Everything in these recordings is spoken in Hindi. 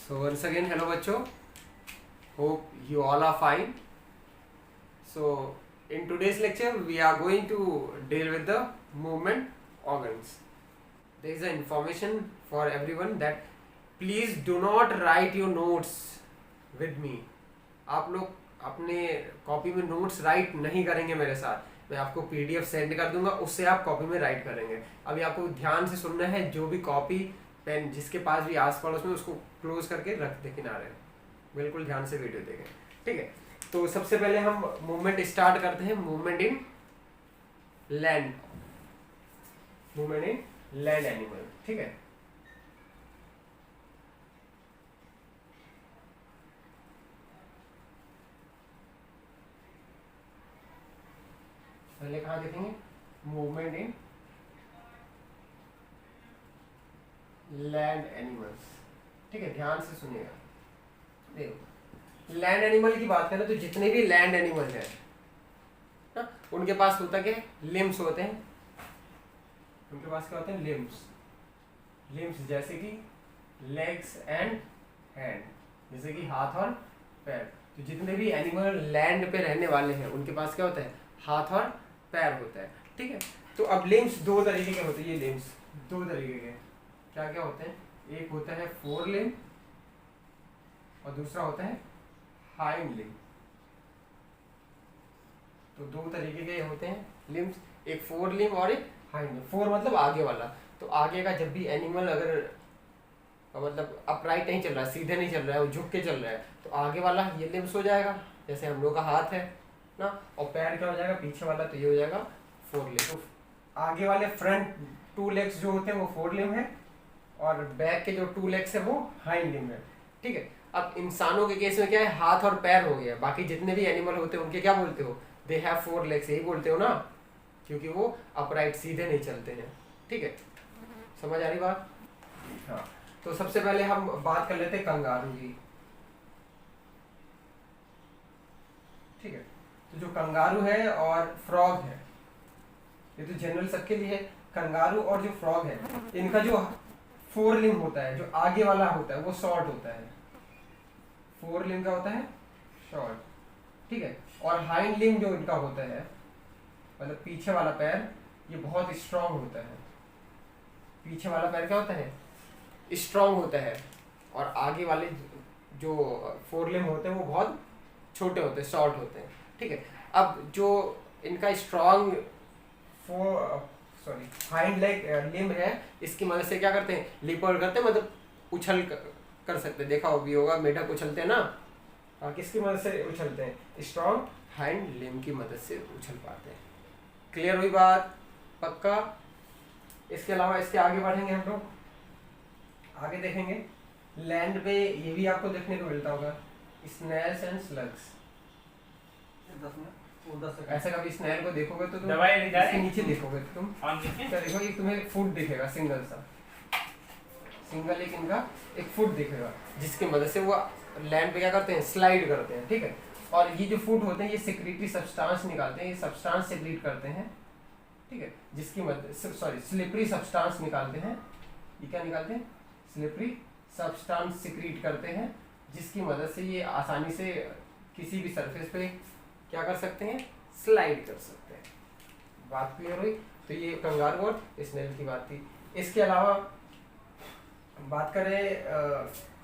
So once again, hello बच्चों. Hope you all are fine. So in today's lecture, we are going to deal with the movement organs. There is an information for everyone that please do not write your notes with me. आप लोग अपने कॉपी में नोट्स राइट नहीं करेंगे मेरे साथ. मैं आपको पीडीएफ सेंड कर दूंगा, उससे आप कॉपी में राइट करेंगे. अभी आपको ध्यान से सुनना है. जो भी कॉपी पेन जिसके पास भी आस पड़ोस में, उसको क्लोज करके रख दे किनारे. बिल्कुल ध्यान से वीडियो देखें, ठीक है. तो सबसे पहले हम मूवमेंट स्टार्ट करते हैं. Movement in land, movement in land animal, ठीक है. पहले कहाँ देखेंगे? मूवमेंट इन लैंड एनिमल्स, ठीक है. ध्यान से सुनिएगा. देखो, लैंड एनिमल की बात करें तो जितने भी लैंड एनिमल हैं ना, उनके पास होता क्या है? लिम्स होते हैं. उनके पास क्या होते हैं? लिम्स. लिम्स जैसे कि लेग्स एंड हैंड, जैसे कि हाथ और पैर. तो जितने भी एनिमल लैंड पे रहने वाले हैं उनके पास क्या होता है? हाथ और पैर होता है, ठीक है. तो अब लिम्स दो तरीके के होते हैं. ये लिम्स दो तरीके के क्या क्या होते हैं? एक होता है फोर लिम्ब और दूसरा होता है हाइंड लिम्ब. तो दो तरीके के होते हैं लिम्स, एक फोर लिम्ब और एक हाइंड लिम्ब. फोर मतलब आगे वाला. तो आगे का जब भी एनिमल अगर मतलब अपराइट नहीं चल रहा है, सीधे नहीं चल रहा है, वो झुक के चल रहा है, तो आगे वाला ये लिम्स हो जाएगा, जैसे हम लोग का हाथ है ना. और पैर क्या हो जाएगा? पीछे वाला. तो ये हो जाएगा फोर लिम्ब. तो आगे वाले फ्रंट टू लेग्स जो होते हैं वो फोर लिम्ब है, और बैक के जो टू लेग्स है वो हाइंड लिम्ब है, ठीक है. अब इंसानों के केस में क्या है? हाथ और पैर हो गया. बाकी जितने भी एनिमल होते हैं उनके क्या बोलते हो? दे हैव फोर लेग्स, यही बोलते हो ना, क्योंकि वो अपराइट सीधे नहीं चलते हैं, ठीक है. समझ आ रही बात? हाँ. तो सबसे पहले हम बात कर लेते हैं कंगारू की, ठीक है. तो जो कंगारू है और फ्रॉग है, ये तो जनरल सबके लिए है. कंगारू और जो फ्रॉग है, इनका जो फोर लिम्ब होता है, जो आगे वाला होता है, वो शॉर्ट होता है. फोर लिम्ब का होता है शॉर्ट, ठीक है. और हाइंड लिम्ब जो इनका होता है, मतलब पीछे वाला पैर, ये बहुत स्ट्रांग होता है. पीछे वाला पैर क्या होता है? स्ट्रांग होता है. और आगे वाले जो फोर लिम्ब होते हैं वो बहुत छोटे होते हैं, शॉर्ट होते हैं, ठीक है. अब जो इनका स्ट्रांग हाइंड लेग लिम्ब है, इसकी मदद से क्या करते हैं? लीपर करते हैं, मतलब उछल कर सकते हैं. देखा भी होगा मेढक उछलते हैं ना. किसकी मदद से उछलते हैं? स्ट्रांग हाइंड लिम्ब की मदद से उछल पाते हैं. क्लियर हुई बात? पक्का? इसके अलावा इसके आगे बढ़ेंगे हम लोग, आगे देखेंगे. लैंड पे ये भी आपको देखने को मिलता होगा, स्नेल्स एंड स्लग्स. ऐसा कभी स्नेल को देखोगे तो तुम इसके नीचे देखोगे तो तुम क्या देखोगे? एक तुम्हें फुट दिखेगा, सिंगल सा, सिंगल एक इनका एक फुट दिखेगा, जिसकी मदद से वो लैंड पे क्या करते हैं? स्लाइड करते हैं, ठीक है. और ये जो फुट होते हैं ये सिक्रीटरी सब्सटेंस निकालते हैं, ये सब्सटेंस सिक्रीट करते हैं, ठीक है. जिसकी मदद स्लिपरी सब्सटेंस निकालते हैं. ये क्या निकालते हैं? स्लिपरी सब्सटेंस सिक्रीट करते हैं, जिसकी मदद से ये आसानी से किसी भी सरफेस पे क्या कर सकते हैं? स्लाइड कर सकते हैं. बात क्लियर हुई? तो ये कंगारू और स्नेल की बात थी. इसके अलावा बात करें,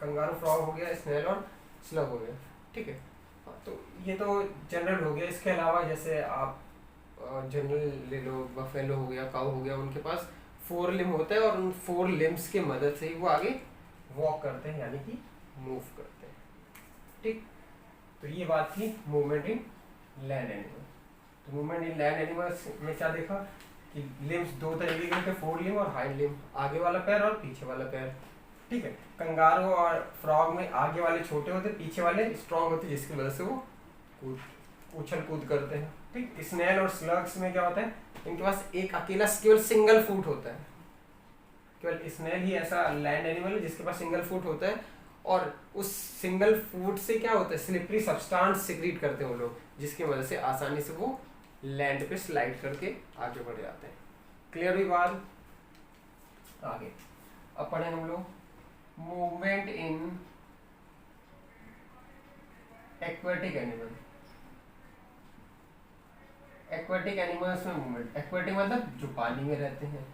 कंगारू फ्रॉग हो गया, स्नेल और स्लग हो गया, ठीक है. तो ये तो जनरल हो गया. इसके अलावा जैसे आप जनरल ले लो, बफेलो हो गया, काऊ हो गया, उनके पास फोर लिम्ब होता है, और उन फोर लिम्ब्स की मदद से ही वो आगे वॉक करते हैं, यानी कि मूव करते हैं, ठीक. तो ये बात थी मूवमेंट इन लैंड एनिमल. तो मूवमेंट इन लैंड एनिमल्स में क्या देखा कि लिम्स दो तरीके के होते, फोर लिम्ब और हाइंड लिम्ब. आगे वाला पैर और पीछे वाला पैर, ठीक है. कंगारू और फ्रॉग में आगे वाले छोटे होते, पीछे वाले स्ट्रांग होते, जिसकी वजह से वो उछल कूद करते हैं, ठीक. स्नेल और स्लग्स में क्या होता है? इनके पास एक अकेला केवल सिंगल फुट होता है. केवल स्नेल ही ऐसा लैंड एनिमल है जिसके पास सिंगल फुट होता है, और उस सिंगल फूड से क्या होता है? स्लिपरी सब्सटेंस सिक्रीट करते हैं वो लोग, जिसकी वजह से आसानी से वो लैंड पे स्लाइड करके आगे बढ़ जाते हैं. क्लियर हुई बात? आगे अब पढ़े हम लोग movement in aquatic animal, aquatic animals में मूवमेंट, एक्वेटिक मतलब जो पानी में रहते हैं,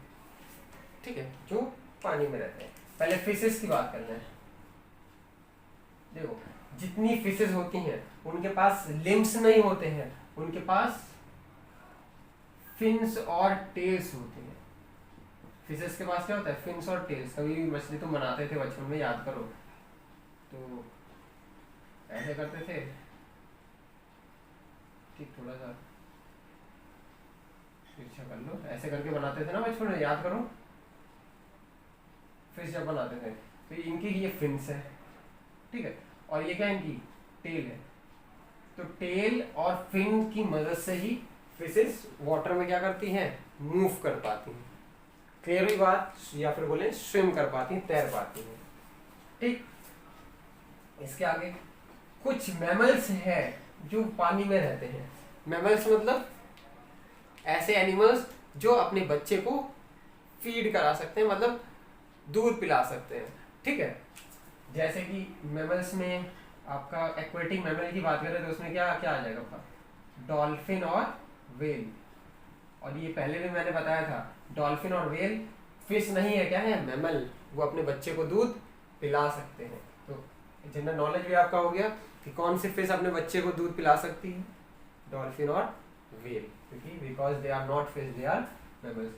ठीक है, जो पानी में रहते हैं। पहले फिशेस की बात करना है। देखो जितनी फिशेस होती हैं उनके पास लिम्स नहीं होते हैं, उनके पास फिन्स और टेल्स होते हैं। फिशेस के पास क्या होता है, फिन्स और टेल्स। कभी भी मछली तुम बनाते थे बचपन में, याद करो, तो ऐसे करते थे, ठीक, थोड़ा सा पीछे कर लो, ऐसे करके बनाते थे ना बचपन में, याद करो। फिश जब बनाते थे तो इनकी ये फिन्स है, ठीक है, और ये क्या है, इनकी टेल है। तो टेल और फिन की मदद से ही फिशेस वाटर में क्या करती हैं, मूव कर पाती हैं। क्लियर हुई बात, या फिर बोले स्विम कर पाती हैं, तैर पाती हैं, ठीक। इसके आगे कुछ मैमल्स हैं जो पानी में रहते हैं। मैमल्स मतलब ऐसे एनिमल्स जो अपने बच्चे को फीड करा सकते हैं, मतलब दूध पिला सकते हैं, ठीक है। जैसे कि मैमल्स में आपका एक्वेटिक मैमल की बात करें तो उसमें क्या क्या आ जाएगा आपका, डॉल्फिन और व्हेल। और ये पहले भी मैंने बताया था, डॉल्फिन और व्हेल फिश नहीं है, क्या है, मैमल। वो अपने बच्चे को दूध पिला सकते हैं। तो जनरल नॉलेज भी आपका हो गया कि कौन सी फिश अपने बच्चे को दूध पिला सकती है, डॉल्फिन और व्हेल, क्योंकि because they are not fish, they are mammals.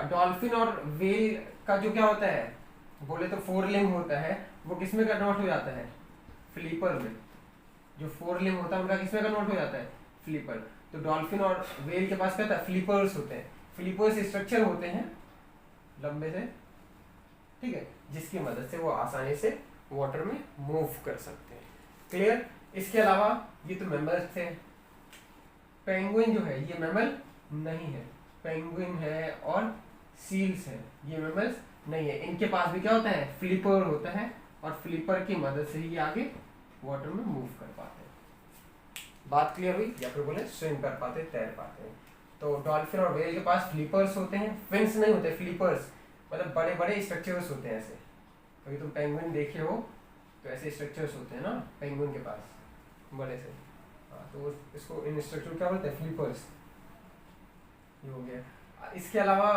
Dolphin और व्हेल का जो क्या होता है, बोले तो फोर लिम्ब होता है, वो किस में कन्वर्ट हो जाता है, फ्लिपर में। जो फोर लिम्ब होता है उनका किस में कन्वर्ट हो जाता है, फ्लिपर। तो डॉल्फिन और व्हेल के पास क्या होता है, फ्लिपर्स होते हैं। फ्लिपर्स स्ट्रक्चर होते हैं लंबे से, ठीक है, जिसकी मदद से वो आसानी से वाटर में मूव कर सकते हैं। क्लियर। इसके अलावा ये तो मैमल्स थे। पेंगुइन जो है ये मैमल नहीं है, पेंगुइन है और सील्स है, ये मैमल्स नहीं है। इनके पास भी क्या होता है, फ्लिपर होता है, और फ्लिपर की मदद से ही आगे वाटर में मूव कर पाते हैं। बात क्लियर हुई, या फिर बोले स्विम कर पाते, तैर पाते हैं। तो डॉल्फिन और व्हेल के पास फ्लिपर्स होते हैं, फिन्स नहीं होते, फ्लिपर्स मतलब बड़े बड़े स्ट्रक्चर्स होते हैं। ऐसे कभी तुम पेंगुइन देखे हो तो ऐसे स्ट्रक्चर्स होते हैं ना पेंगुइन के पास, बड़े से। हाँ, तो इसको इन स्ट्रक्चर क्या बोलते हैं, फ्लिपर्स। ये हो गया। इसके अलावा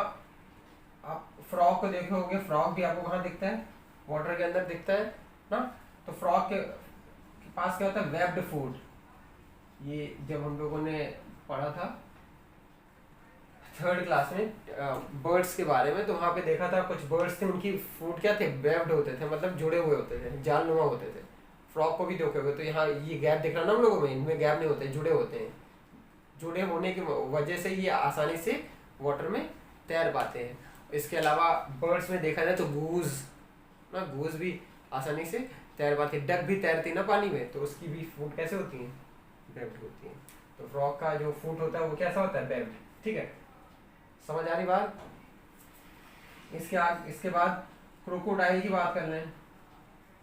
आप फ्रॉग को देखे होंगे, फ्रॉग भी आपको कहाँ दिखता है, वाटर के अंदर दिखता है ना। तो फ्रॉग के पास क्या होता है, वेब्ड फूड। ये जब हम लोगों ने पढ़ा था 3rd क्लास में बर्ड्स के बारे में, तो वहाँ पे देखा था कुछ बर्ड्स थे, उनकी फूड क्या थे, वेब्ड होते थे, मतलब जुड़े हुए होते थे, जालनुमा होते थे। फ्रॉग को भी देखोगे तो यहाँ ये गैप दिख रहा ना हम लोगों में, इनमें गैप नहीं होते, जुड़े होते हैं। जुड़े होने की वजह से ये आसानी से वाटर में तैर पाते हैं। इसके अलावा बर्ड्स में देखा जाए तो गूज ना, गूज भी आसानी से तैर पाती है। डक भी तैरती है ना पानी में, तो उसकी भी फूड कैसे होती है, वेब्ड होती है। तो फ्रॉग का जो फूड होता है वो कैसा होता है, वेब्ड, ठीक है। समझ आ रही बात। इसके बाद क्रोकोडाइल की बात कर लें।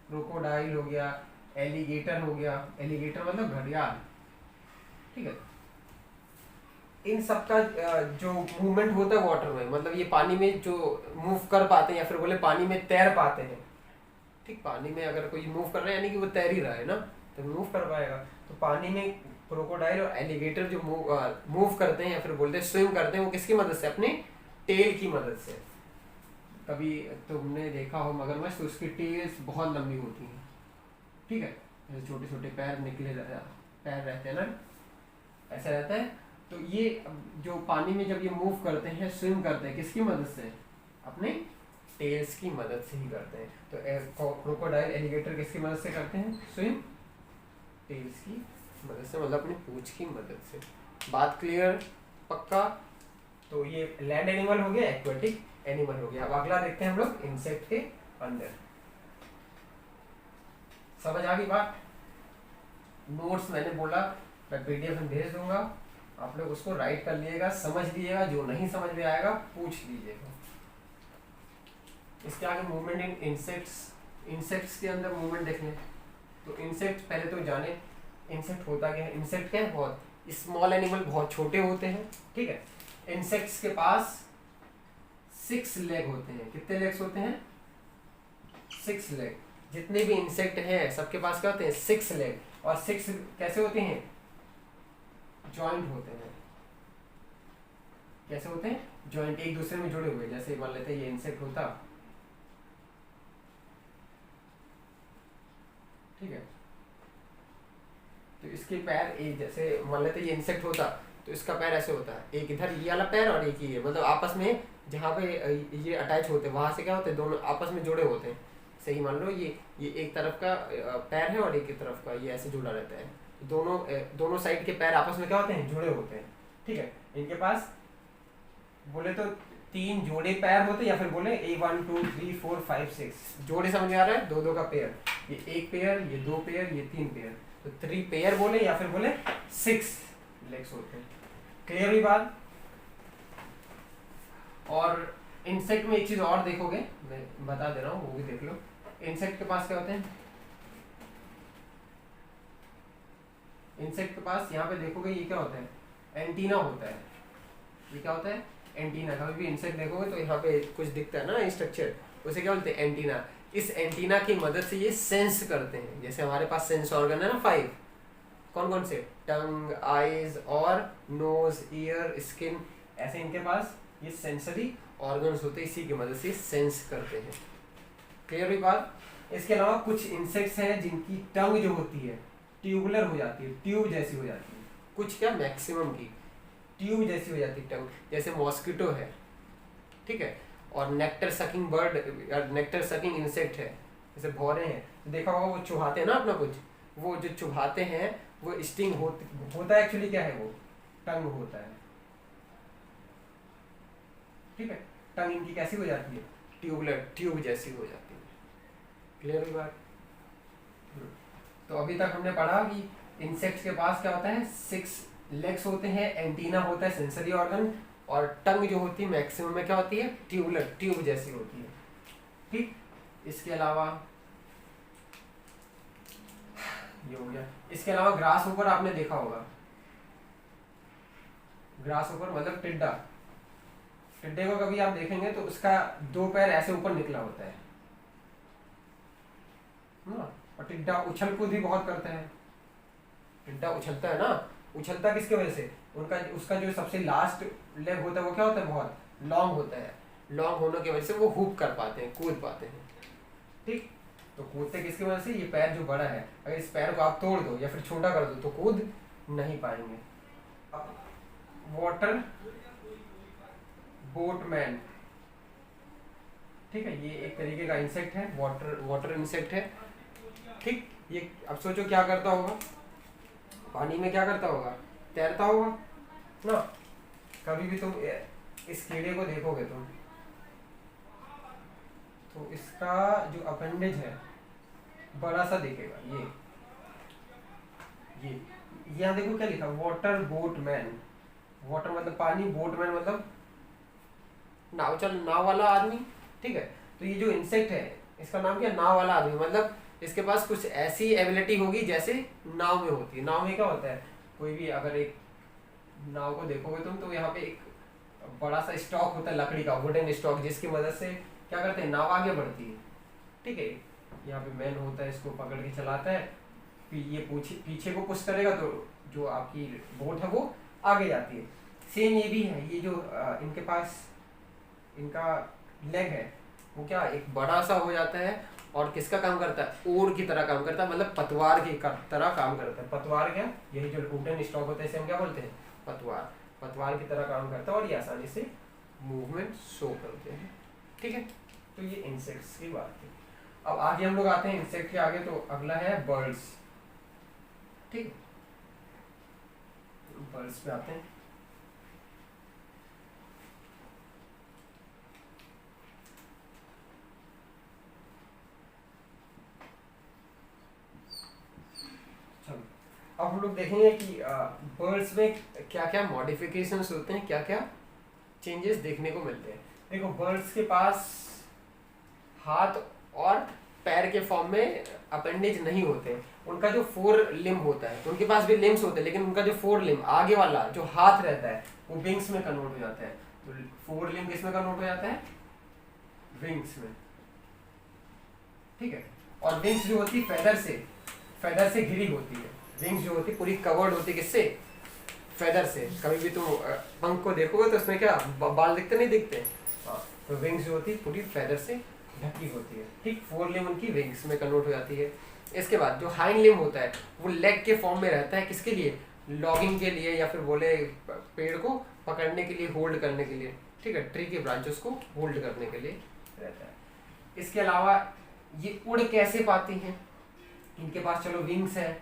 क्रोकोडाइल हो गया, एलिगेटर हो गया, एलिगेटर मतलब घड़ियाल, ठीक है। इन सब का जो मूवमेंट होता है वाटर में, मतलब ये पानी में जो मूव कर पाते हैं, या फिर बोले पानी में तैर पाते हैं, ठीक। पानी में अगर कोई मूव कर रहा है यानी कि वो तैर ही रहा है ना, तो मूव कर पाएगा। तो पानी में क्रोकोडाइल और एलिगेटर जो मूव करते हैं या फिर बोलते हैं स्विम करते हैं, वो किसकी मदद से, अपने टेल की मदद से। कभी तुमने देखा हो मगरमच्छ, तो उसकी टेल्स बहुत लंबी होती हैं, ठीक है, जैसे छोटे छोटे पैर निकले पैर रहते हैं ना, ऐसा रहता है। तो ये जो पानी में जब ये मूव करते हैं, स्विम करते हैं, किसकी मदद से, अपने टेल्स की मदद से ही करते हैं। तो क्रोकोडाइल एलिगेटर किसकी मदद से करते हैं, स्विम, टेल्स की मदद से, मतलब अपनी पूंछ की मदद से। बात क्लियर, पक्का। तो ये लैंड एनिमल हो गया, एक्वेटिक एनिमल हो गया। अब अगला देखते हैं हम लोग इंसेक्ट के अंदर। समझ आ गई बात। नोट्स मैंने बोला मैं पीडीएफ में भेज दूंगा, आप लोग उसको राइट कर लीजिएगा, समझ लीजिएगा, जो नहीं समझ में आएगा पूछ लीजिएगा। इसके आगे मूवमेंट इन इंसेक्ट्स। इंसेक्ट्स के अंदर मूवमेंट देख लें तो इंसेक्ट पहले तो जाने इंसेक्ट होता क्या है। इंसेक्ट क्या है, बहुत स्मॉल एनिमल, बहुत छोटे होते हैं, ठीक है। इंसेक्ट्स के पास 6 लेग होते हैं। कितने लेग्स होते हैं, 6 लेग। जितने भी इंसेक्ट हैं सबके पास क्या होते हैं 6 लेग, और 6 कैसे होते हैं, जॉइंट होते हैं। कैसे होते हैं, जॉइंट, एक दूसरे में जुड़े हुए। जैसे मान लेते हैं ये इंसेक्ट होता, ठीक है, तो इसके पैर एक, जैसे मान लेते हैं ये इंसेक्ट होता तो इसका पैर ऐसे होता है, एक इधर ये वाला पैर और एक ये, मतलब आपस में जहाँ पे ये अटैच होते हैं वहां से क्या होते हैं, दोनों आपस में जुड़े होते हैं। सही मान लो ये एक तरफ का पैर है और एक ही तरफ का ये ऐसे जुड़ा रहता है, दोनों साइड के पैर आपस में क्या होते हैं, जुड़े होते हैं। ठीक है, इनके पास बोले तो 3 जोड़े पैर होते हैं, या फिर बोले 1 2 3 4 5 6 जोड़े, समझ में आ रहा है, दो का पेयर, ये 1 पेयर, ये 2 पेयर, ये 3 पेयर, तो 3 पेयर बोले या फिर बोले 6 लेग्स होते हैं। क्लियर हुई बात। और इंसेक्ट में एक चीज और देखोगे, मैं बता दे रहा हूँ, वो भी देख लो। इंसेक्ट के पास क्या होते हैं, इंसेक्ट के पास यहाँ पे देखोगे ये क्या होता है, एंटीना होता है। ये क्या होता है, एंटीना। कभी भी इंसेक्ट देखोगे तो यहाँ पे कुछ दिखता है ना स्ट्रक्चर, उसे क्या बोलते हैं, एंटीना। इस एंटीना की मदद से ये सेंस करते हैं। जैसे हमारे पास सेंस ऑर्गन है ना 5, कौन कौन से, टंग, आईज और नोज, ईयर, स्किन, ऐसे इनके पास ये सेंसरी ऑर्गन्स होते हैं, इसी की मदद से सेंस करते हैं। क्लियर हुई बात। इसके अलावा कुछ इंसेक्ट्स हैं जिनकी टंग जो होती है ट्यूबुलर हो जाती है, ट्यूब जैसी हो जाती है। कुछ क्या, मैक्सिमम की ट्यूब जैसी हो जाती है टंग, जैसे मॉस्किटो है, ठीक है, और nectar sucking bird, nectar sucking insect है, जैसे भौरे हैं, तो देखा होगा वो चुभाते हैं ना अपना कुछ, वो जो चुभाते हैं वो स्टिंग होता है, एक्चुअली क्या है वो टंग होता है। ठीक है, टंग इनकी कैसी हो जाती है, ट्यूबुलर, ट्यूब जैसी हो जाती है। क्लियर हुई बात। तो अभी तक हमने पढ़ा कि इंसेक्ट्स के पास क्या होता है, 6 लेग्स होते हैं, एंटीना होता है सेंसरी ऑर्गन, और टंग जो होती है मैक्सिमम में क्या होती है, ट्यूबुलर, ट्यूब जैसी होती है। ठीक, इसके अलावा ये हो गया। इसके अलावा ग्रास ऊपर आपने देखा होगा, ग्रास ऊपर मतलब टिड्डा, टिड्डे को कभी आप देखेंगे तो उसका 2 पैर ऐसे ऊपर निकला होता है ना, और टिड्डा उछल कूद भी बहुत करता है। टिड्डा उछलता है ना, उछलता किसके वजह से, उसका जो सबसे लास्ट लेग होता है वो क्या होता है, बहुत लॉन्ग होता है। लॉन्ग होने की वजह से वो हुप कर पाते हैं, कूद पाते हैं। ठीक, तो कूदते किसकी वजह से, ये पैर जो बड़ा है, अगर इस पैर को आप तोड़ दो या फिर छोटा कर दो तो कूद नहीं पाएंगे। वाटर बोटमैन, ठीक है, ये एक तरीके का इंसेक्ट है, वाटर इंसेक्ट है। ठीक, ये अब सोचो क्या करता होगा, पानी में क्या करता होगा, तैरता होगा ना। कभी भी तुम इस कीड़े को देखोगे तुम, तो इसका जो अपेंडेज है बड़ा सा दिखेगा, ये यहाँ देखो क्या लिखा, वाटर बोटमैन। वाटर मतलब पानी, बोटमैन मतलब नाव, चल नाव वाला आदमी। ठीक है, तो ये जो इंसेक्ट है इसका नाम क्या, नाव वाला आदमी, मतलब इसके पास कुछ ऐसी एबिलिटी होगी जैसे नाव में होती है। नाव में क्या होता है, कोई भी अगर एक नाव को देखोगे तुम तो यहाँ पे एक बड़ा सा स्टॉक होता है लकड़ी का, वुडन स्टॉक, जिसकी मदद से क्या करते हैं, नाव आगे बढ़ती है। ठीक है, यहाँ पे मैन होता है, इसको पकड़ के चलाता है, फिर ये पीछे को पुश करेगा तो जो आपकी बोट है वो आगे जाती है। सेम ये भी है, ये जो इनके पास इनका लेग है वो क्या एक बड़ा सा हो जाता है, और किसका काम करता है, ओर की तरह काम करता है, मतलब पतवार की तरह काम करता है। पतवार क्या, यही जो वुडन स्टॉक होता है इसे हम क्या बोलते हैं, पतवार। पतवार की तरह काम करता है और ये आसानी से मूवमेंट शो करते हैं। ठीक है, तो ये इंसेक्ट्स की बात थी। अब आगे हम लोग आते हैं इंसेक्ट के आगे, तो अगला है बर्ड्स। ठीक, बर्ड्स पे आते हैं। अब हम लोग देखेंगे कि बर्ड्स में क्या क्या मॉडिफिकेशंस होते हैं, क्या क्या चेंजेस देखने को मिलते हैं। देखो, बर्ड्स के पास हाथ और पैर के फॉर्म में अपेंडेज नहीं होते। उनका जो 4 लिम्ब होता है, उनके पास भी लिम्स होते हैं, लेकिन उनका जो 4 लिम्ब आगे वाला जो हाथ रहता है वो विंग्स में कन्वर्ट हो जाता है। तो 4 लिम्ब किसमें कन्वर्ट हो जाता है, विंग्स में। ठीक है, और विंग्स जो होती है फेदर से घिरी होती है। विंग्स जो होती है पूरी कवर्ड होती है किससे? फेदर से। कभी भी तुम पंख को देखोगे तो उसमें क्या बाल दिखते नहीं दिखते? हाँ, तो विंग्स जो होती है पूरी फेदर से ढकी होती है, ठीक। 4 लिम्ब उनकी विंग्स में कन्वर्ट हो जाती है। इसके बाद जो हाइंड लिम्ब होता है वो लेग के फॉर्म में रहता है, किसके लिए? लॉगिंग के लिए, या फिर बोले पेड़ को पकड़ने के लिए, होल्ड करने के लिए, ठीक है, ट्री के ब्रांचेस को होल्ड करने के लिए रहता है। इसके अलावा ये उड़ कैसे पाती हैं? इनके पास चलो विंग्स है,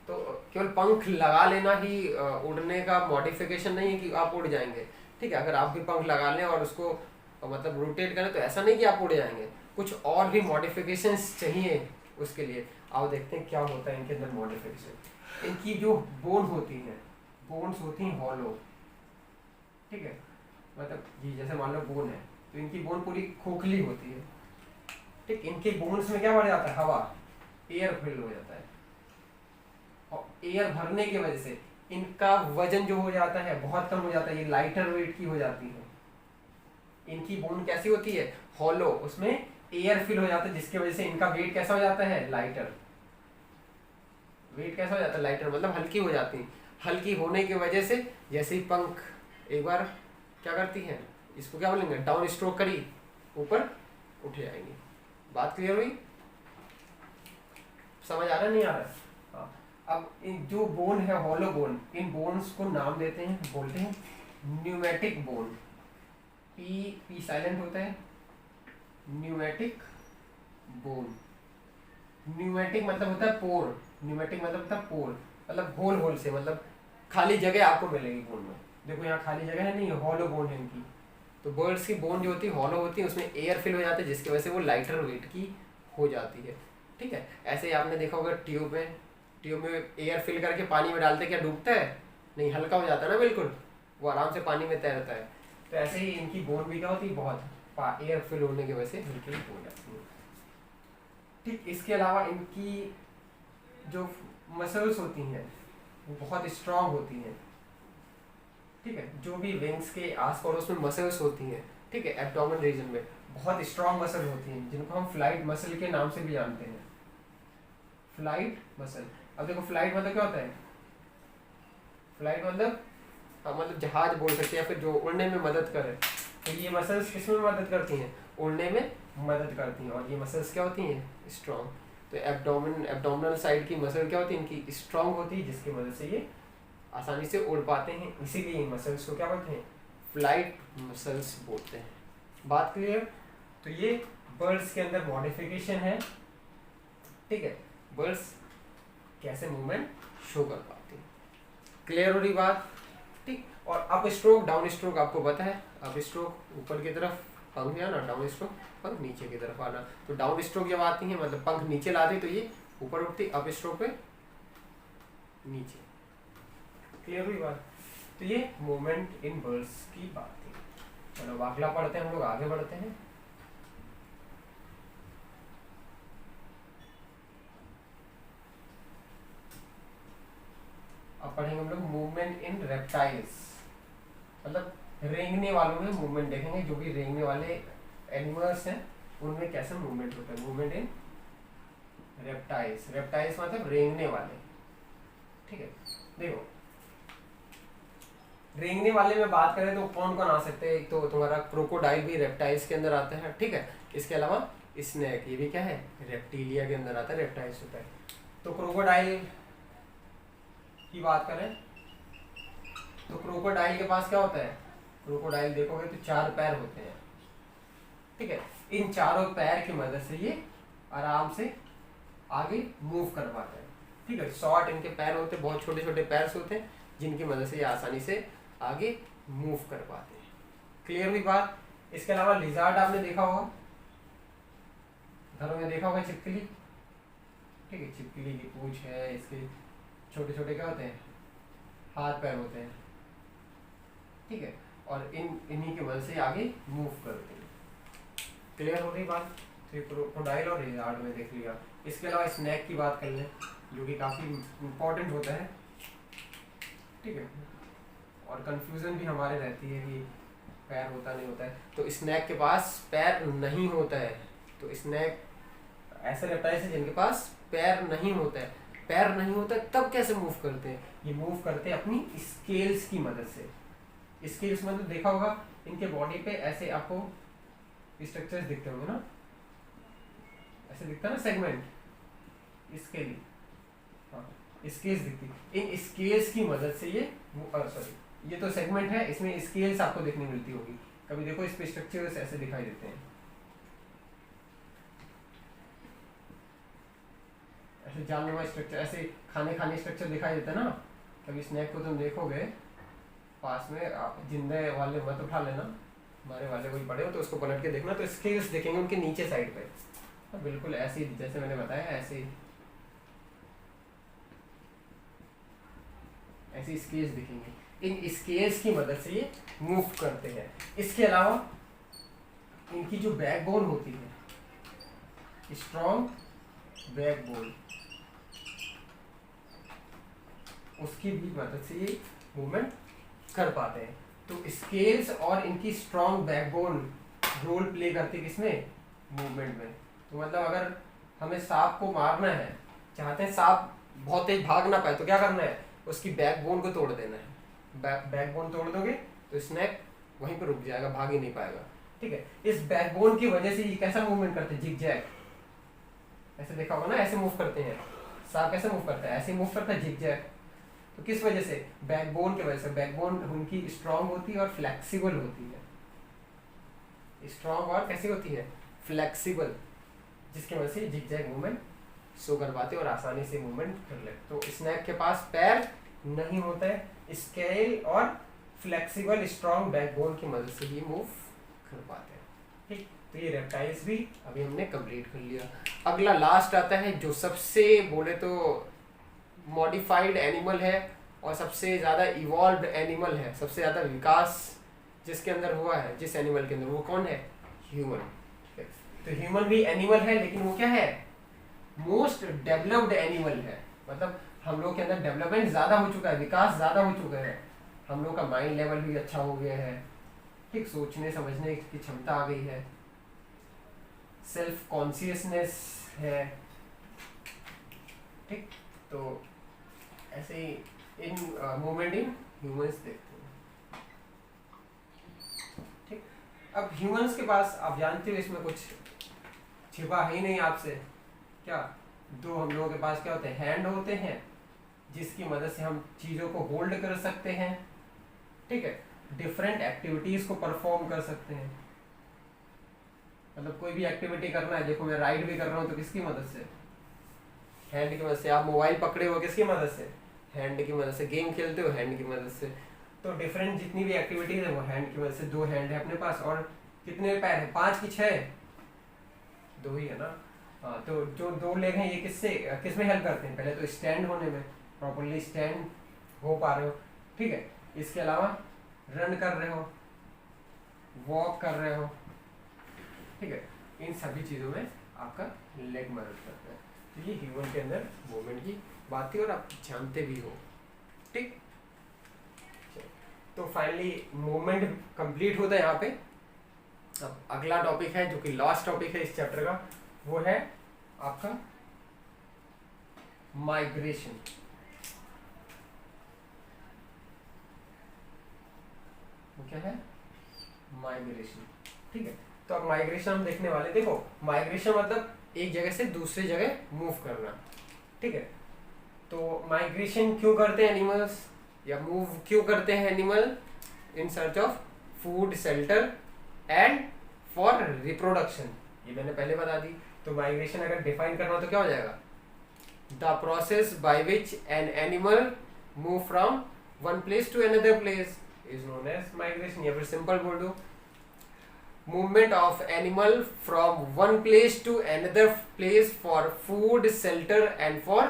तो केवल पंख लगा लेना ही उड़ने का मॉडिफिकेशन नहीं है कि आप उड़ जाएंगे, ठीक है। अगर आप भी पंख लगा लें और उसको मतलब रोटेट करें तो ऐसा नहीं कि आप उड़ जाएंगे, कुछ और भी मॉडिफिकेशंस चाहिए उसके लिए। आओ देखते हैं क्या होता है इनके अंदर मॉडिफिकेशन। इनकी जो बोन होती है, बोन्स होती हैं हॉलो, ठीक है, मतलब ये जैसे मान लो बोन है तो इनकी बोन पूरी खोखली होती है, ठीक। इनके बोन्स में क्या बढ़ जाता है? हवा, एयर फिल हो जाता है, और एयर भरने की वजह से इनका वजन जो हो जाता है बहुत कम हो जाता है, ये लाइटर वेट की हो जाती है। इनकी बोन कैसी होती है? हॉलो, उसमें एयर फिल हो जाता है जिसकी वजह से इनका वेट कैसा हो जाता है? लाइटर। वेट कैसा हो जाता है? लाइटर, मतलब हल्की हो जाती है। हल्की होने की वजह से जैसे ही पंख एक बार क्या करती हैं, इसको क्या बोलेंगे, डाउन स्ट्रोक करी, ऊपर उठ जाएंगी। बात क्लियर हुई? समझ आ रहा नहीं आ रहा? हाँ। अब इन जो बोन है हॉलो बोन, इन बोन्स को नाम देते हैं, बोलते हैं न्यूमेटिक बोन। पी साइलेंट होता है, न्यूमेटिक बोन। न्यूमेटिक मतलब होता है पोर, न्यूमेटिक मतलब होता है पोर, मतलब होल होल से, मतलब खाली जगह आपको मिलेगी बोन में। देखो यहाँ खाली जगह है नहीं, हॉलो बोन है इनकी। तो बर्ड्स की बोन जो होती है हॉलो होती है, उसमें एयर फिल हो जाता है जिसकी वजह से वो लाइटर वेट की हो जाती है, ठीक है। ऐसे ही आपने देखा होगा ट्यूब में एयर फिल करके पानी में डालते, क्या डूबता है? नहीं, हल्का हो जाता है ना, बिल्कुल, वो आराम से पानी में तैरता है। तो ऐसे ही इनकी बोन भी क्या होती है, बहुत एयर फिल होने की वजह से हल्की हो जाती है, ठीक। इसके अलावा इनकी जो मसल्स होती हैं वो बहुत स्ट्रांग होती हैं, ठीक है। जो भी विंग्स के आस पड़ोस में मसल्स होती हैं, ठीक है, एब्डोमेन रीजन में बहुत स्ट्रांग मसल होती हैं, जिनको हम फ्लाइट मसल के नाम से भी जानते हैं, फ्लाइट मसल। अब देखो फ्लाइट मतलब क्या होता है? फ्लाइट मतलब जहाज बोल सकते हैं, या फिर जो उड़ने में मदद करे। तो ये मसल्स किस में मदद करती हैं? उड़ने में मदद करती हैं। और ये मसल्स क्या होती हैं? स्ट्रांग। तो एब्डोमिनल साइड की मसल क्या होती है? इनकी स्ट्रांग होती है, जिसकी वजह से ये आसानी से उड़ पाते हैं। इसीलिए इन मसल्स को क्या बोलते हैं? फ्लाइट मसल्स बोलते हैं। बात क्लियर? तो ये बर्ड्स के अंदर मॉडिफिकेशन है, ठीक है। बर्ड्स कैसे मूवमेंट शो कर पाते हैं। क्लियर हो रही बात? ठीक। और अप स्ट्रोक डाउन स्ट्रोक आपको पता है, अप स्ट्रोक ऊपर की तरफ पंख आना, डाउन स्ट्रोक पंख नीचे की तरफ आना। तो डाउन स्ट्रोक जब आती है मतलब पंख नीचे लाते तो ये ऊपर उठती, अप स्ट्रोक पे नीचे। क्लियर हुई बात? तो ये मूवमेंट इन बर्ड्स की बात थी। चलो अगला पढ़ते हैं, हम लोग आगे बढ़ते हैं। अब पढ़ेंगे हम लोग मूवमेंट इन रेप्टाइल्स, मतलब रेंगने वालों में मूवमेंट देखेंगे। जो भी रेंगने वाले एनिमल्स हैं उनमें कैसे मूवमेंट होता है। मूवमेंट इन रेप्टाइल्स, रेप्टाइल्स मतलब रेंगने वाले, ठीक है। देखो रेंगने वाले में बात करें तो कौन कौन आ सकते हैं? एक तो तुम्हारा क्रोकोडाइल भी रेप्टाइल्स के अंदर आता है, ठीक है। इसके अलावा स्नेक, ये भी क्या है? रेप्टिलिया के अंदर आता है, रेप्टाइल्स होता है। तो क्रोकोडाइल की बात करें तो क्रोकोडाइल के पास क्या होता है? क्रोकोडाइल देखोगे तो 4 पैर होते हैं, ठीक है। इन चारों पैर की मदद से ये आराम से आगे मूव कर पाता है, ठीक है। शॉर्ट इनके पैर होते हैं, बहुत छोटे छोटे पैर होते हैं, जिनकी मदद से ये आसानी से आगे मूव कर पाते हैं। क्लियर हुई बात? इसके अलावा लिजार्ड आपने देखा होगा, घरों में देखा होगा, छिपकली, ठीक है। छिपकली की पूंछ है, इसके छोटे छोटे क्या होते हैं? हाथ पैर होते हैं, ठीक है। और इन्हीं की मदद से आगे मूव करते हैं। क्लियर हो रही बात? तो क्रोकोडाइल और लिजार्ड में देख लिया। इसके अलावा स्नेक की बात कर लें, जो कि काफ़ी इम्पोर्टेंट होता है, ठीक है। और कंफ्यूजन भी हमारे रहती है कि पैर होता नहीं होता है। तो स्नेक के पास पैर नहीं होता है, तो स्नेक ऐसे रेप्टाइल्स हैं जिनके पास पैर नहीं होता है। पैर नहीं होता है तब कैसे मूव करते हैं? ये मूव करते हैं अपनी स्केल्स की मदद से। स्केल्स मतलब देखा होगा इनके बॉडी पे ऐसे आपको स्ट्रक्चर्स दिखते होंगे ना, ऐसे दिखता है ना सेगमेंट, इसके लिए हाँ स्केल्स दिखती। इन स्केल्स की मदद से ये सॉरी ये तो सेगमेंट है, इसमें स्केल्स आपको देखने मिलती होगी। कभी देखो इस पे स्ट्रक्चर्स ऐसे दिखाई देते हैं, ऐसे जानलेवा स्ट्रक्चर, ऐसे खाने स्ट्रक्चर दिखाई देता है ना। कभी स्नैक को तुम देखोगे पास में, आप जिंदे वाले मत उठा लेना, हमारे वाले कोई पड़े हो तो उसको पलट के देखना, तो स्केल्स दिखेंगे उनके नीचे साइड पे। तो बिल्कुल ऐसे ही जैसे मैंने बताया, ऐसे ऐसी स्केल्स दिखेंगे। इन स्केल्स की मदद से ये मूव करते हैं। इसके अलावा इनकी जो बैकबोन होती है, स्ट्रॉन्ग बैकबोन, उसकी भी मदद से ये मूवमेंट कर पाते हैं। तो स्केल्स और इनकी स्ट्रॉन्ग बैकबोन रोल प्ले करती है किसमें? मूवमेंट में। तो मतलब अगर हमें सांप को मारना है, चाहते हैं सांप बहुत तेज भाग ना पाए, तो क्या करना है? उसकी बैकबोन को तोड़ देना है। बैकबोन तोड़ दोगे तो स्नैक वहीं पर रुक जाएगा, भाग ही नहीं पाएगा। ठीक है, इस बैकबोन की वजह से ये कैसा मूवमेंट करते हैं? जिगजैग। ऐसे देखा होगा ना, ऐसे मूव करते हैं सांप। कैसे मूव करता है? ऐसे मूव करता है, जिगजैग। तो किस वजह से? बैकबोन की वजह से। बैकबोन उनकी स्ट्रांग होती है और फ्लेक्सिबल होती है। स्ट्रांग और कैसी होती है? फ्लेक्सिबल, जिसकी वजह से जिगजैग मूवमेंट शो कर पाते और आसानी से मूवमेंट कर ले। तो स्नैक के पास पैर नहीं होता है, स्केल और फ्लेक्सिबल स्ट्रांग बैकबोन की मदद से ही मूव कर पाते हैं। ठीक, तो ये रेप्टाइल्स भी अभी हमने कंप्लीट कर लिया। अगला लास्ट आता है जो सबसे बोले तो मॉडिफाइड एनिमल है और सबसे ज़्यादा इवॉल्व्ड एनिमल है, सबसे ज़्यादा विकास जिसके अंदर हुआ है, जिस एनिमल के अंदर, वो कौन है? ह्यूमन। तो ह्यूमन भी एनिमल है, लेकिन वो क्या है? मोस्ट डेवलप्ड एनिमल है। मतलब हम लोग के अंदर डेवलपमेंट ज़्यादा हो चुका है, विकास ज़्यादा हो चुका है, हम लोग का माइंड लेवल भी अच्छा हो गया है। ठीक, सोचने समझने की क्षमता आ गई है, सेल्फ कॉन्शियसनेस है। ठीक, तो ऐसे ही इन मूवमेंट इन ह्यूमंस देखते हैं। ठीक, अब ह्यूमंस के पास आप जानते हो इसमें कुछ छिपा है ही नहीं आपसे। क्या? दो हम लोगों के पास क्या होते हैं? हैंड होते हैं, जिसकी मदद से हम चीज़ों को होल्ड कर सकते हैं। ठीक है, डिफरेंट एक्टिविटीज को परफॉर्म कर सकते हैं। मतलब कोई भी एक्टिविटी करना है, देखो मैं राइड भी कर रहा हूँ तो किसकी मदद से? हैंड की मदद से। आप मोबाइल पकड़े हो किसकी मदद से? हैंड की मदद से। गेम खेलते हो हैंड की मदद से। तो डिफरेंट जितनी भी एक्टिविटीज है वो हैंड की मदद से। दो हैंड है अपने पास, और कितने पैर है? 5 की 6? 2 ही है ना। हाँ, तो जो 2 लेग हैं ये किसमें हेल्प करते हैं? पहले तो स्टैंड होने में, प्रॉपरली स्टैंड हो पा रहे हो। ठीक है, इसके अलावा रन कर रहे हो, वॉक कर रहे हो। ठीक है, इन सभी चीज़ों में आपका लेग मदद करता है। तो ये ह्यूमन के अंदर मूवमेंट की बात थी और आप जानते भी हो। ठीक, तो फाइनली मूवमेंट कंप्लीट होता है यहाँ पे। अब अगला टॉपिक है जो कि लास्ट टॉपिक है इस चैप्टर का, वो है आपका माइग्रेशन। वो क्या है? माइग्रेशन। ठीक है, तो अब माइग्रेशन हम देखने वाले। देखो, माइग्रेशन मतलब एक जगह से दूसरी जगह मूव करना। ठीक है, तो माइग्रेशन क्यों करते हैं एनिमल्स, या मूव क्यों करते हैं animal? In search of food, shelter and for reproduction. ये मैंने पहले बता दी। तो माइग्रेशन अगर डिफाइन करना हो तो क्या हो जाएगा? The process by which an animal move from one place to another place is known as migration. या फिर सिंपल बोल दो, movement of animal from one place to another place for food, shelter and for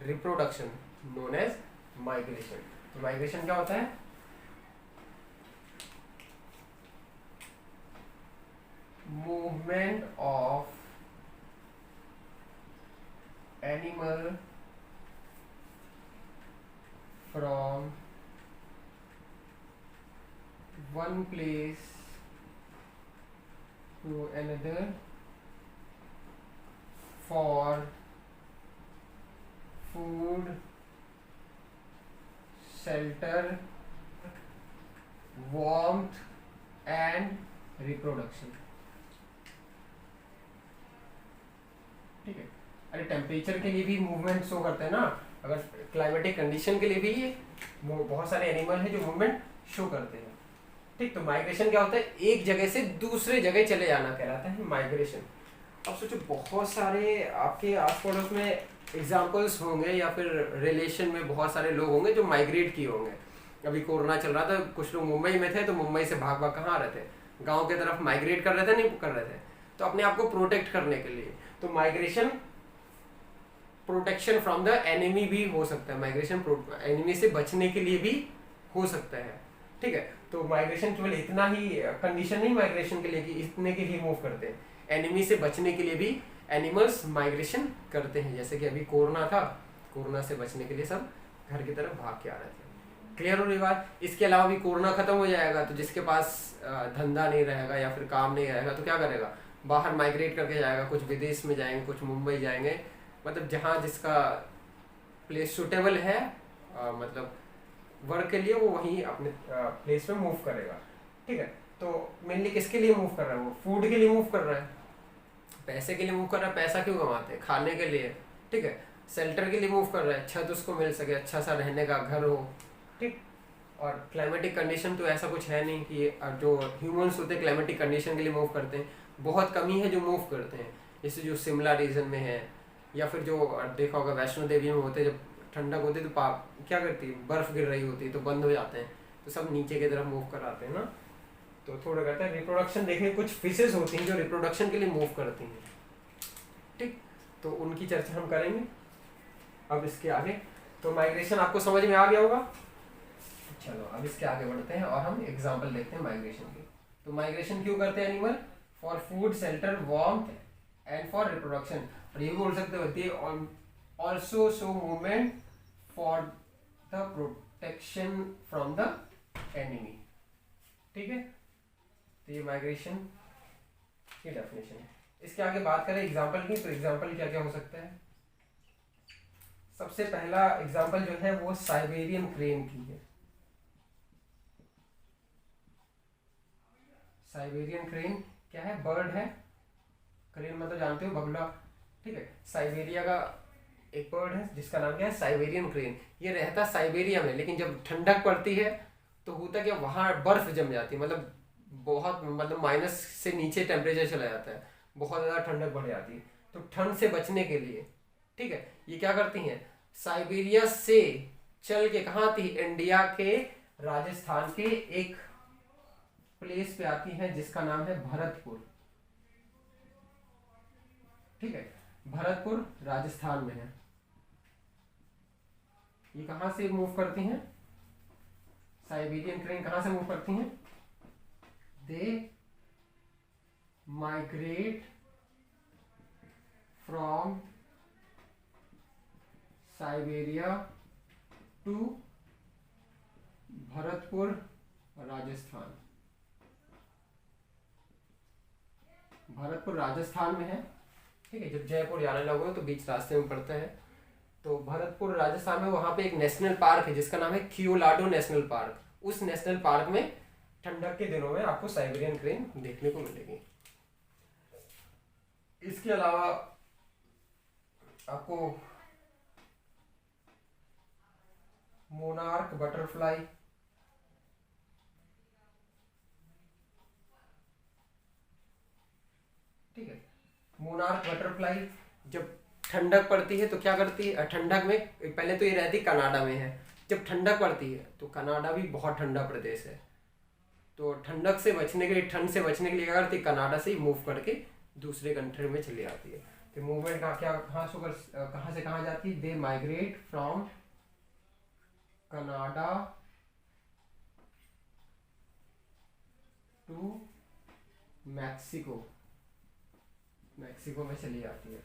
reproduction known as migration. तो migration क्या होता है? movement of animal from one place to another for food shelter warmth and reproduction. ठीक है, अरे टेम्परेचर के लिए भी मूवमेंट शो करते हैं ना, अगर क्लाइमेटिक कंडीशन के लिए भी बहुत सारे एनिमल हैं जो मूवमेंट शो करते हैं। ठीक, तो माइग्रेशन क्या होता है, एक जगह से दूसरे जगह चले जाना कहलाता है माइग्रेशन। अब सोचो बहुत सारे आपके आस पड़ोस में एग्जाम्पल्स होंगे या फिर रिलेशन में बहुत सारे लोग होंगे जो माइग्रेट किए होंगे। अभी कोरोना चल रहा था, कुछ लोग मुंबई में थे तो मुंबई से भाग भाग कहाँ आ रहे थे, गाँव की तरफ माइग्रेट कर रहे थे, नहीं कर रहे थे, तो अपने आप को प्रोटेक्ट करने के लिए। तो migration protection from the enemy भी हो सकता है, माइग्रेशन एनिमी से बचने के लिए भी हो सकता है। ठीक है, तो माइग्रेशन केवल इतना ही कंडीशन नहीं माइग्रेशन के लिए कि इतने के लिए मूव करते हैं, एनिमी से बचने के लिए भी एनिमल्स माइग्रेशन करते हैं। जैसे कि अभी कोरोना था, कोरोना से बचने के लिए सब घर की तरफ भाग के आ रहे थे। क्लियर हो रही बात। इसके अलावा भी कोरोना खत्म हो जाएगा तो जिसके पास धंधा नहीं रहेगा या फिर काम नहीं रहेगा तो क्या करेगा, बाहर माइग्रेट करके जाएगा, कुछ विदेश में जाएंगे, कुछ मुंबई जाएंगे, मतलब जहाँ जिसका प्लेस सूटेबल है मतलब वर्क के लिए वो वहीं अपने प्लेस में मूव करेगा। ठीक है, तो मेनली किसके लिए मूव कर रहा है, वो फूड के लिए मूव कर रहा है, पैसे के लिए मूव कर रहा है। पैसा क्यों कमाते हैं, खाने के लिए। ठीक है, शेल्टर के लिए मूव कर रहा है, छत उसको मिल सके, अच्छा सा रहने का घर हो। ठीक, और क्लाइमेटिक कंडीशन तो ऐसा कुछ है नहीं कि जो ह्यूमंस होते हैं क्लाइमेटिक कंडीशन के लिए मूव करते हैं, बहुत कम ही है जो मूव करते हैं। जैसे जो शिमला रीजन में है या फिर जो देखा होगा वैष्णो देवी में होते हैं, जब ठंडक होती है तो क्या करती है, बर्फ गिर रही होती है तो बंद हो जाते हैं, तो सब नीचे की तरफ मूव कराते हैं ना। तो थोड़ा करता है रिप्रोडक्शन। देखिए कुछ फिशेस होती हैं जो रिप्रोडक्शन के लिए मूव करती हैं। ठीक, तो उनकी चर्चा हम करेंगे अब इसके आगे। तो माइग्रेशन आपको समझ में आ गया होगा। चलो अब इसके आगे बढ़ते हैं और हम एग्जाम्पल देखते हैं माइग्रेशन के। तो माइग्रेशन क्यों करते हैं animal, for food shelter warmth and for reproduction. और ये भी बोल सकते होती है also show movement for the protection from the enemy. ठीक है, तो ये माइग्रेशन की डेफिनेशन है। इसके आगे बात करें एग्जाम्पल की, तो एग्जाम्पल क्या क्या हो सकता है। सबसे पहला एग्जाम्पल जो है वो साइबेरियन क्रेन की है। साइबेरियन क्रेन क्या है, बर्ड है, क्रेन मतलब जानते हो बगुला। ठीक है, साइबेरिया का एक बर्ड है जिसका नाम क्या है, साइबेरियन क्रेन। ये रहता साइबेरिया में, लेकिन जब ठंडक पड़ती है तो होता क्या, वहां बर्फ जम जाती है, मतलब बहुत मतलब माइनस से नीचे टेम्परेचर चला जाता है, बहुत ज़्यादा ठंडक बढ़ जाती है। तो ठंड से बचने के लिए, ठीक है, ये क्या करती हैं, साइबेरिया से चल के कहाँ आती है, इंडिया के राजस्थान के एक प्लेस पे आती है जिसका नाम है भरतपुर। ठीक है, भरतपुर राजस्थान में है। ये कहां से मूव करती हैं, साइबेरियन क्रेन कहां से मूव करती हैं, they migrate from Siberia to Bharatpur Rajasthan. Bharatpur Rajasthan में है। ठीक है, जब जयपुर जाने लगोगे तो बीच रास्ते में पड़ता है। तो भरतपुर राजस्थान में वहां पे एक नेशनल पार्क है जिसका नाम है क्योलाडो नेशनल पार्क। उस नेशनल पार्क में ठंडक के दिनों में आपको साइबेरियन क्रेन देखने को मिलेगी। इसके अलावा आपको मोनार्क बटरफ्लाई, ठीक है, मोनार्क बटरफ्लाई जब ठंडक पड़ती है तो क्या करती है, ठंडक में पहले तो ये रहती कनाडा में है, जब ठंडक पड़ती है तो कनाडा भी बहुत ठंडा प्रदेश है, तो ठंडक से बचने के लिए, ठंड से बचने के लिए क्या करती है, कनाडा से ही मूव करके दूसरे कंट्री में चली जाती है। तो मूवमेंट का क्या, कहाँ से कहाँ जाती है, they migrate from Canada to Mexico, Mexico में चली जाती है।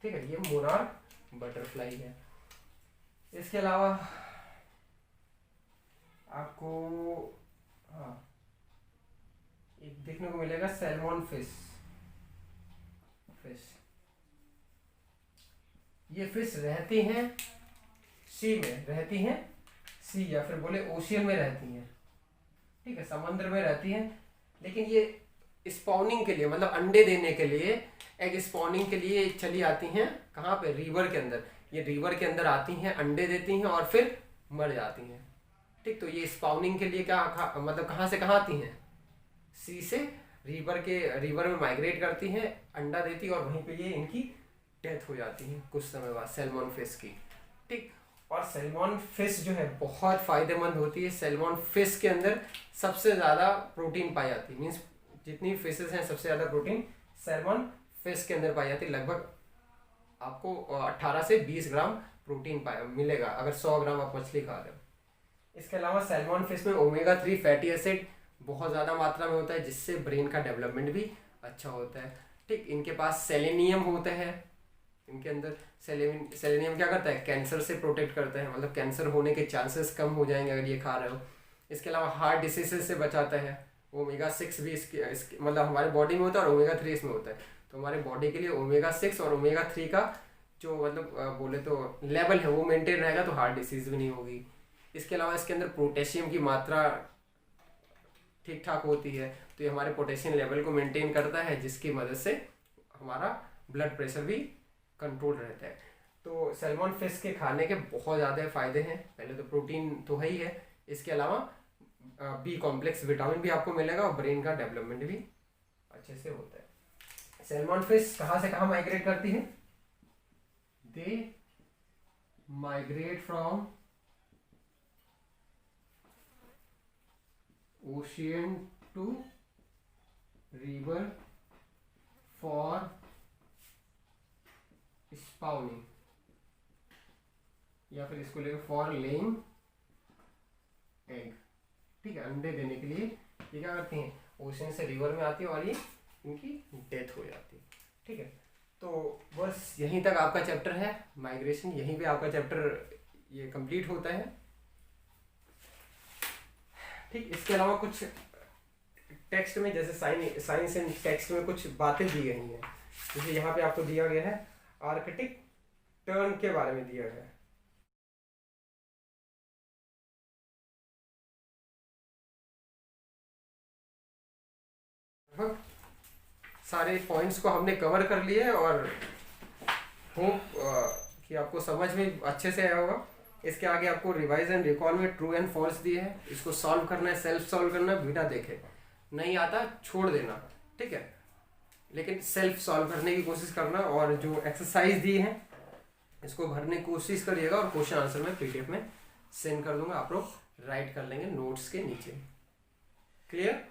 ठीक है, ये मोनार्क बटरफ्लाई है। इसके अलावा आपको एक देखने को मिलेगा सैल्मन फिश। ये फिश रहती हैं सी में, रहती हैं सी या फिर बोले ओशियन में रहती हैं, ठीक है, समुद्र में रहती हैं। लेकिन ये स्पॉनिंग के लिए मतलब अंडे देने के लिए, एग स्पॉनिंग के लिए चली आती हैं कहाँ पे, रिवर के अंदर। ये रिवर के अंदर आती हैं, अंडे देती हैं और फिर मर जाती हैं, ठीक। तो ये स्पॉनिंग के लिए मतलब कहाँ से कहाँ आती हैं, सी से रिवर में माइग्रेट करती हैं, अंडा देती है और वहीं पे ये इनकी डेथ हो जाती है कुछ समय बाद सैल्मन फिश की, ठीक। और सैल्मन फिश जो है बहुत फायदेमंद होती है। सैल्मन फिश के अंदर सबसे ज़्यादा प्रोटीन पाई जाती है, मीन्स जितनी फिशेस हैं सबसे ज़्यादा प्रोटीन सैल्मन फिश के अंदर पाई जाती है। लगभग आपको 18 से 20 ग्राम प्रोटीन मिलेगा अगर 100 ग्राम आप मछली खा रहे हो। इसके अलावा सैल्मन फिश में ओमेगा 3 फैटी एसिड बहुत ज़्यादा मात्रा में होता है, जिससे ब्रेन का डेवलपमेंट भी अच्छा होता है, ठीक। इनके पास सेलेनियम होता है, इनके अंदर सेलेनियम क्या करता है, कैंसर से प्रोटेक्ट करता है, मतलब कैंसर होने के चांसेस कम हो जाएंगे अगर ये खा रहे हो। इसके अलावा हार्ट डिसीजेस से बचाता है। ओमेगा 6 भी इसके मतलब हमारे बॉडी में होता है और ओमेगा 3 इसमें होता है। तो हमारे बॉडी के लिए ओमेगा 6 और ओमेगा 3 का जो मतलब बोले तो लेवल है वो मेंटेन रहेगा, तो हार्ट डिसीज भी नहीं होगी। इसके अलावा इसके अंदर पोटेशियम की मात्रा ठीक ठाक होती है, तो ये हमारे पोटेशियम लेवल को मेंटेन करता है, जिसकी मदद से हमारा ब्लड प्रेशर भी कंट्रोल रहता है। तो सैल्मन फिश के खाने के बहुत ज़्यादा फ़ायदे हैं। पहले तो प्रोटीन तो है ही है, इसके अलावा बी कॉम्प्लेक्स विटामिन भी आपको मिलेगा और ब्रेन का डेवलपमेंट भी अच्छे से होता है। सैल्मन फिश कहाँ से कहाँ माइग्रेट करती है, they migrate from ocean to river for spawning, या फिर इसको लेकर फॉर लेइंग एग, ठीक है, अंडे देने के लिए ये क्या करती हैं, ओशन से रिवर में आती है और ये इनकी डेथ हो जाती है, ठीक है। तो बस यहीं तक आपका चैप्टर है माइग्रेशन, यहीं पे आपका चैप्टर ये कंप्लीट होता है, ठीक। इसके अलावा कुछ टेक्स्ट में जैसे साइंस एंड टेक्स्ट में कुछ बातें दी गई हैं, जैसे यहाँ पे आपको दिया गया है आर्कटिक टर्न के बारे में दिया गया है। सारे पॉइंट्स को हमने कवर कर लिए और होप कि आपको समझ में अच्छे से आया होगा। इसके आगे आपको रिवाइज एंड रिकॉल में ट्रू एंड फॉल्स दिए हैं, इसको सॉल्व करना है, सेल्फ सॉल्व करना है, बिना देखे, नहीं आता छोड़ देना, ठीक है, लेकिन सेल्फ सॉल्व करने की कोशिश करना। और जो एक्सरसाइज दी है इसको भरने की कोशिश करिएगा और क्वेश्चन आंसर मैं पीडीएफ में सेंड कर दूंगा, आप लोग राइट कर लेंगे नोट्स के नीचे। क्लियर?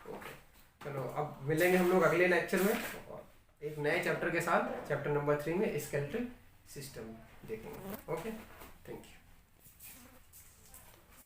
ओके, चलो अब मिलेंगे हम लोग अगले लेक्चर में और एक नए चैप्टर के साथ, चैप्टर नंबर 3 में स्केलेटल सिस्टम देखेंगे। Okay, thank you.